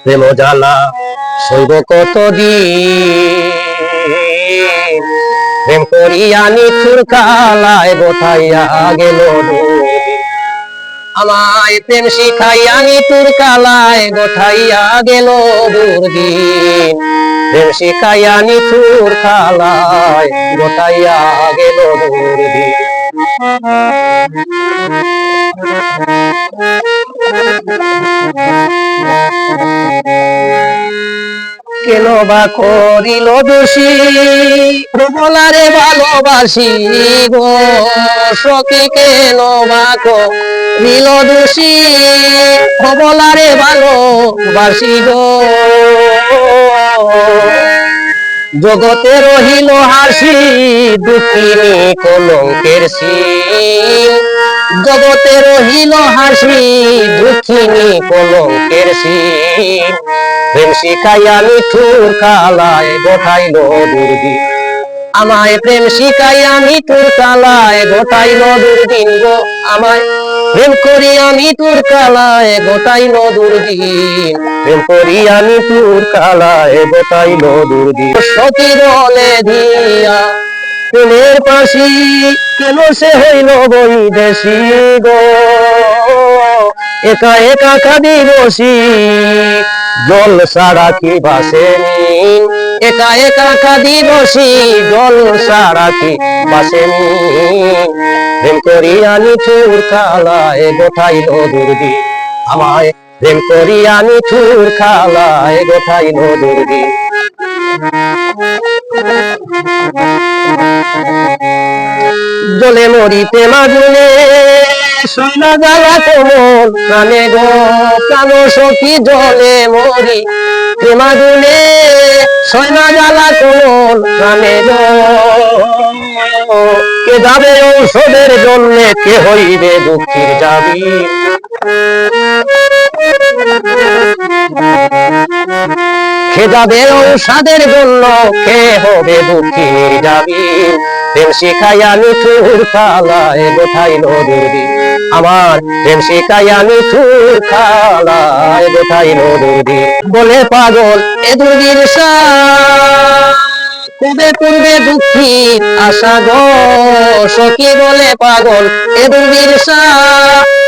প্রেম জ্বালা সইব কতদিন, প্রেম করিয়া নিঠুর কালায় বোথাইয়া গেল দুদিন। আমায় প্রেম শিখাইয়া নিঠুর কালায় গোঠাইয়া গেল দুর্দিন, প্রেম শিখাইয়া নিঠুর কালায় গোটাইয়া গেল দুর্দিন। কেন বা করিল দোষী প্রবলারে ভালোবাসি গো সখী, কেন বা করিল দোষী প্রবলারে ভালোবাসি গো। জগতে রহিল হাসি দুঃখিনী কলঙ্কের সিন, জগতে রহিল হাসি দুঃখিনী কলঙ্কের সিন, প্রেম শিখাইয়া নিঠুর কালায় গোঠাইল দুর্দিন। আমায় প্রেম শিখাইয়া নিঠুর কালায় গোটাইল দুর্দিন গো, আমায় প্রেম করিয়া নিঠুর কালায় গোটাইল দুর্দিন, প্রেম করিয়া নিঠুর কালায় গোটাইল দুর্দিন। সখী বলে দিয়া প্রেমের পাশি কেন সে হইল বৈদেশি গো, একা একা কাঁদি বসি জল ছাড়া কি বাসে নিন, একা একা কাঁদি বসি জল ছাড়া কি বাসে নিন, প্রেম করিয়া নিঠুর কালায় গোঠাইল দুর্দিন। আমায় প্রেম করিয়া নিঠুর কালায় গোঠাইল দুর্দিন। জলে মরিতে মাগুনে সৈনা জ্বালা কোমল প্রাণে গো, প্রাণ সখী জলে মরি প্রেমাগুনে সৈনা জ্বালা কোমল প্রাণে গো। কে যাবে ঔষধের জন্য, কে হইবে দুঃখীর যাবি, কে যাবে ঔষধের জন্য, কে হবে দুঃখীর যাবি, প্রেম শিখাইয়া নিঠুর কালায় গোঠাইল দুর্দিন। আমার প্রেম শিখাইয়া নিঠুর কালায় গোঠাইল দুর্দিন। বলে পাগল এ দুর্দিন কবে পূর্বে দুঃখীর আশা গো, সখী বলে পাগল এ দুর্দিন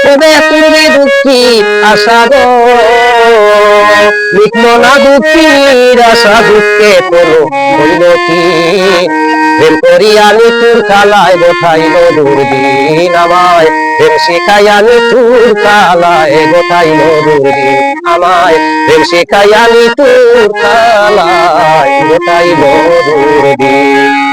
কবে পূর্বে দুঃখীর আশা গো। লিখল না দুঃখীর আশা দুঃখে তোলো হইল কি, প্রেম করিয়া নিঠুর কালায় গোঠাইল দুর্দিন। আমায় প্রেম শিখাইয়া নিঠুর কালায় গোঠাইল দুর্দিন, আমায় প্রেম শিখাইয়া নিঠুর কালায় গোঠাইল দুর্দিন।